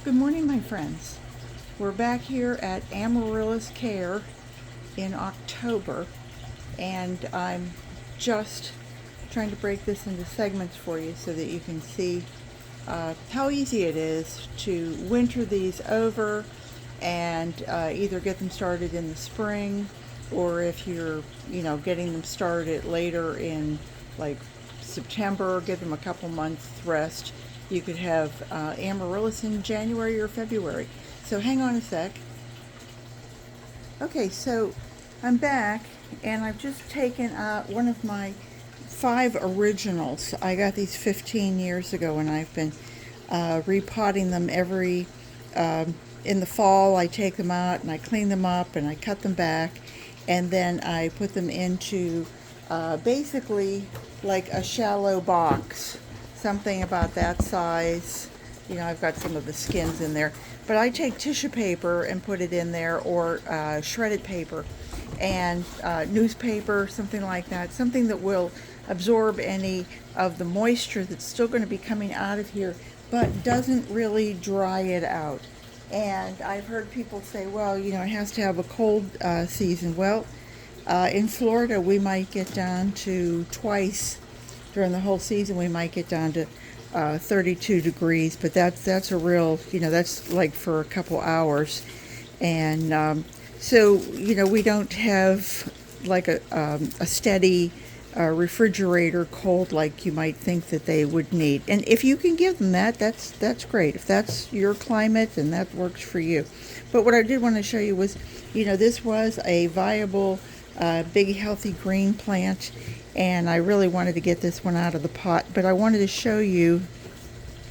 Good morning, my friends. We're back here at Amaryllis Care in October, and I'm just trying to break this into segments for you so that you can see how easy it is to winter these over and either get them started in the spring, or if you're getting them started later in like September, give them a couple months rest. You could have amaryllis in January or February. So hang on a sec. Okay, so I'm back, and I've just taken one of my 5 originals. I got these 15 years ago, and I've been repotting them every in the fall. I take them out and I clean them up and I cut them back, and then I put them into basically like a shallow box, something about that size. I've got some of the skins in there, but I take tissue paper and put it in there, or shredded paper and newspaper, something like that, something that will absorb any of the moisture that's still going to be coming out of here, but doesn't really dry it out. And I've heard people say, well, it has to have a cold season. Well, in Florida, we might get down to twice during the whole season. We might get down to 32 degrees, but that's a real, that's like for a couple hours. And so, we don't have like a steady refrigerator cold like you might think that they would need. And if you can give them that, that's great. If that's your climate, then that works for you. But what I did want to show you was, this was a viable, big, healthy green plant, and I really wanted to get this one out of the pot. But I wanted to show you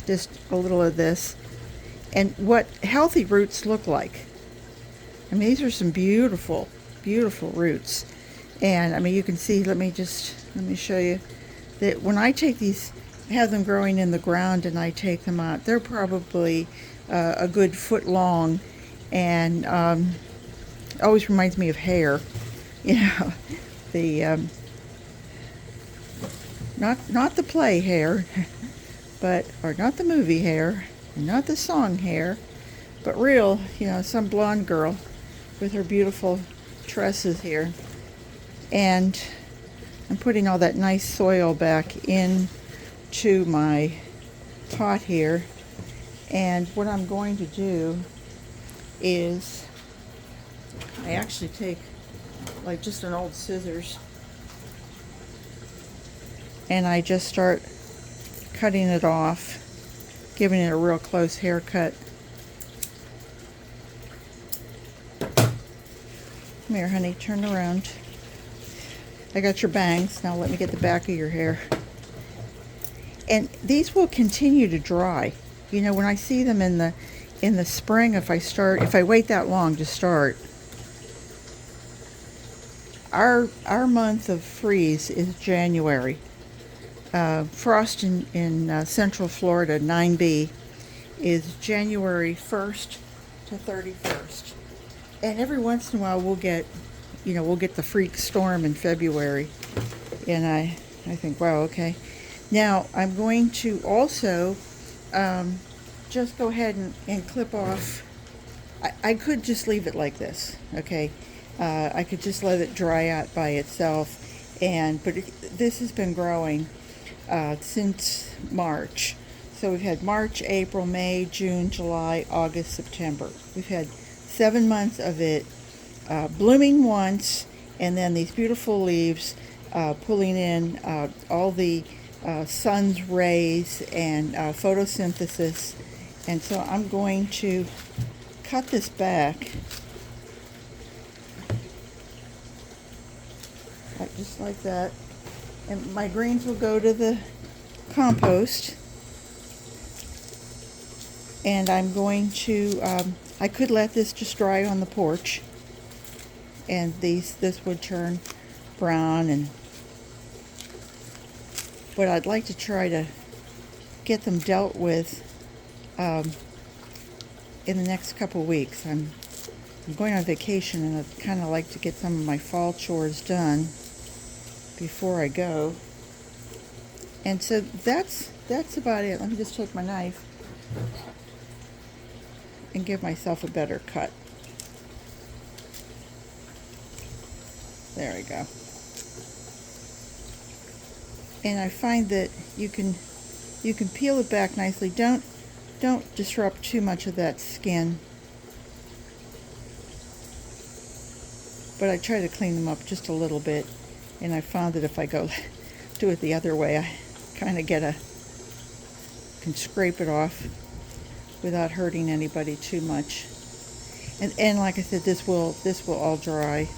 just a little of this and what healthy roots look like. I mean, these are some beautiful, beautiful roots. And I mean, you can see, let me show you that when I take these, have them growing in the ground and I take them out, they're probably a good foot long, and always reminds me of hair, the not the play hair, or not the movie hair, not the song hair, but real, some blonde girl with her beautiful tresses here. And I'm putting all that nice soil back into my pot here. And what I'm going to do is, I actually take like just an old scissors, and I just start cutting it off, giving it a real close haircut. Come here, honey, turn around. I got your bangs. Now let me get the back of your hair. And these will continue to dry. When I see them in the spring, if I wait that long to start, our month of freeze is January. Frost in Central Florida, 9B, is January 1st to 31st. And every once in a while we'll get the freak storm in February. And I think, wow, okay. Now I'm going to also just go ahead and clip off. I could just leave it like this, okay? I could just let it dry out by itself. But this has been growing since March. So we've had March, April, May, June, July, August, September. We've had 7 months of it blooming once, and then these beautiful leaves pulling in all the sun's rays and photosynthesis. And so I'm going to cut this back just like that, and my greens will go to the compost. And I'm going to I could let this just dry on the porch, and this would turn brown, but I'd like to try to get them dealt with in the next couple weeks. I'm going on vacation, and I'd kind of like to get some of my fall chores done before I go. And so that's about it. Let me just take my knife. and give myself a better cut. There we go. And I find that you can peel it back nicely. Don't disrupt too much of that skin. But I try to clean them up just a little bit, and I found that if I go do it the other way, I kind of can scrape it off without hurting anybody too much. And like I said, this will all dry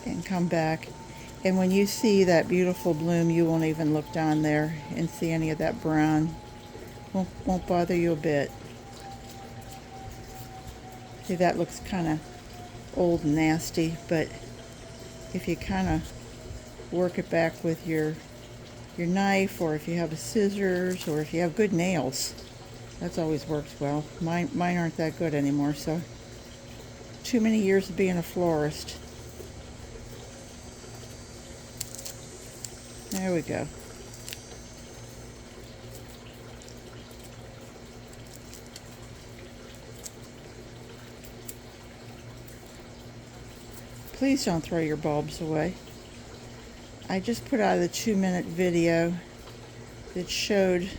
and come back. And when you see that beautiful bloom, you won't even look down there and see any of that brown. Won't bother you a bit. See, that looks kind of old and nasty, but if you kind of work it back with your knife, or if you have a scissors, or if you have good nails, that's always works well. Mine aren't that good anymore, so too many years of being a florist. There we go. Please don't throw your bulbs away. I just put out a 2-minute video that showed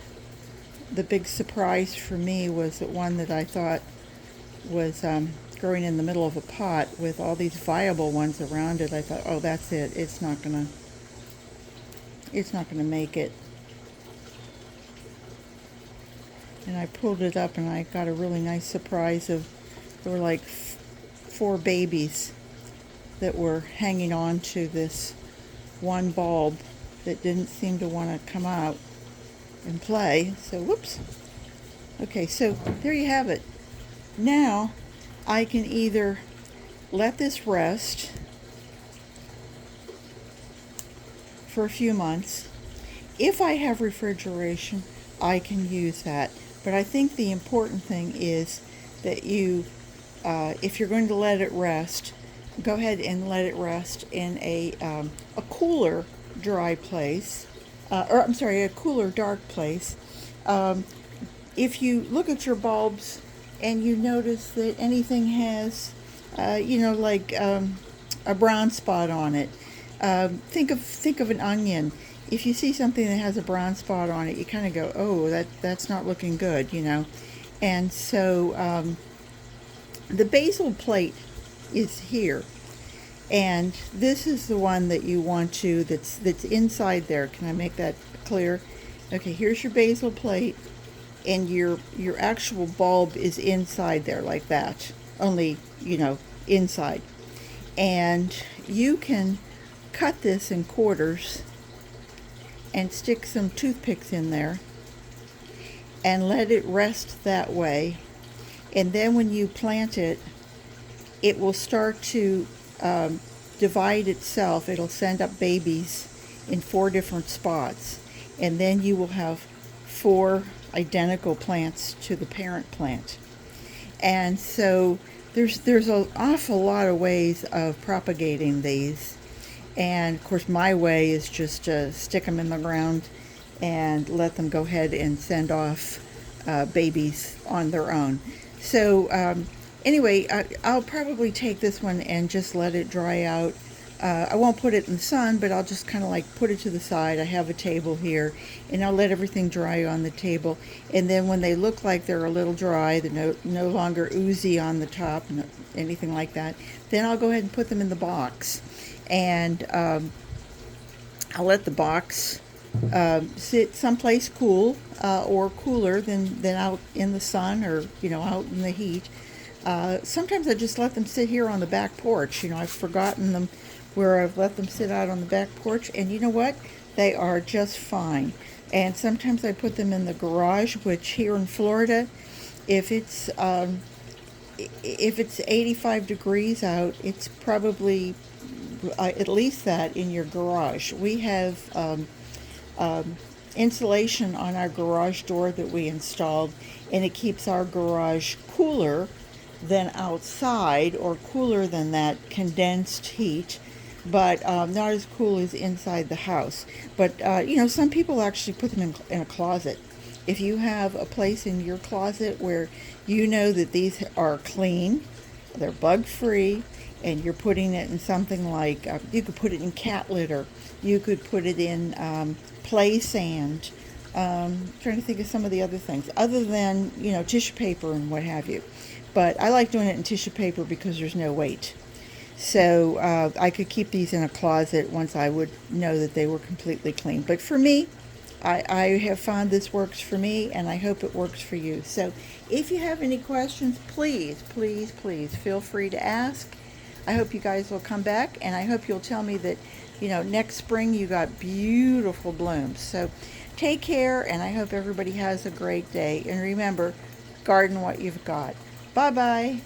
the big surprise for me was that one that I thought was growing in the middle of a pot with all these viable ones around it. I thought, oh, that's it. It's not gonna make it. And I pulled it up and I got a really nice surprise of there were like 4 babies that were hanging on to this one bulb that didn't seem to want to come out and play. So, whoops. Okay, so there you have it. Now I can either let this rest for a few months. If I have refrigeration, I can use that. But I think the important thing is that you, if you're going to let it rest, go ahead and let it rest in a cooler, dry place, a cooler, dark place. If you look at your bulbs and you notice that anything has, like a brown spot on it, think of an onion. If you see something that has a brown spot on it, you kind of go, oh, that's not looking good, And so the basil plate is here, and this is the one that you want to that's inside there. Can I make that clear? Okay, here's your basil plate, and your actual bulb is inside there like that, only inside. And you can cut this in quarters and stick some toothpicks in there and let it rest that way. And then when you plant it, it will start to divide itself. It'll send up babies in 4 different spots, and then you will have 4 identical plants to the parent plant. And so there's an awful lot of ways of propagating these, and of course my way is just to stick them in the ground and let them go ahead and send off babies on their own. So anyway, I'll probably take this one and just let it dry out. I won't put it in the sun, but I'll just kind of like put it to the side. I have a table here, and I'll let everything dry on the table. And then when they look like they're a little dry, they're no longer oozy on the top, anything like that, then I'll go ahead and put them in the box. And I'll let the box sit someplace cool, or cooler than out in the sun, or out in the heat. Sometimes I just let them sit here on the back porch. I've forgotten them where I've let them sit out on the back porch, and you know what? They are just fine. And sometimes I put them in the garage, which here in Florida, if it's 85 degrees out, it's probably at least that in your garage. We have insulation on our garage door that we installed, and it keeps our garage cooler than outside, or cooler than that condensed heat, but not as cool as inside the house. But some people actually put them in a closet if you have a place in your closet where you know that these are clean, they're bug-free, and you're putting it in something like, you could put it in cat litter, you could put it in play sand, trying to think of some of the other things, other than, tissue paper and what have you. But I like doing it in tissue paper because there's no weight. So I could keep these in a closet once I would know that they were completely clean. But for me, I have found this works for me, and I hope it works for you. So if you have any questions, please, please, please feel free to ask. I hope you guys will come back, and I hope you'll tell me that, next spring you got beautiful blooms. So take care, and I hope everybody has a great day. And remember, garden what you've got. Bye-bye.